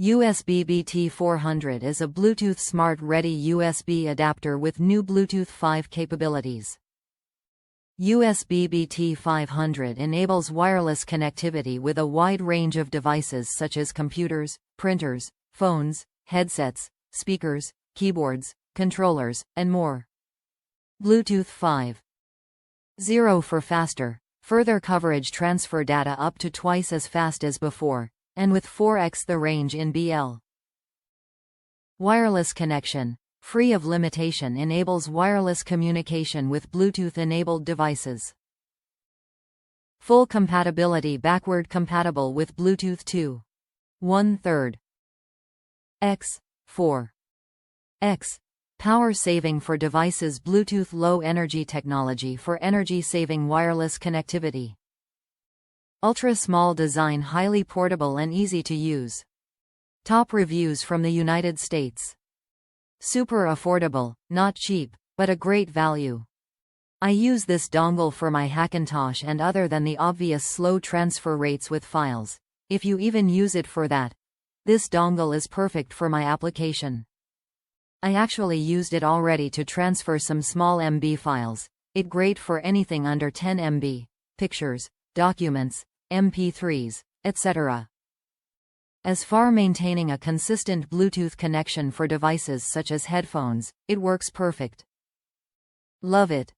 USB-BT400 is a Bluetooth Smart-Ready USB adapter with new Bluetooth 5 capabilities. USB-BT400 enables wireless connectivity with a wide range of devices such as computers, printers, phones, headsets, speakers, keyboards, controllers, and more. Bluetooth 5.0 for faster, further coverage, transfer data up to twice as fast as before, and with 4x the range in BL. Wireless connection, free of limitation, enables wireless communication with Bluetooth-enabled devices. Full compatibility backward compatible with Bluetooth 2.1/3 x 4x. Power saving for devices. Bluetooth Low Energy technology for energy-saving wireless connectivity. Ultra-small design, highly portable and easy to use. Top reviews from the United States. Super affordable, not cheap, but a great value. I use this dongle for my Hackintosh, and other than the obvious slow transfer rates with files, if you even use it for that, this dongle is perfect for my application. I actually used it already to transfer some small MB files. It great for anything under 10 MB, pictures, documents, MP3s, etc. As far maintaining a consistent Bluetooth connection for devices such as headphones, it works perfect. Love it.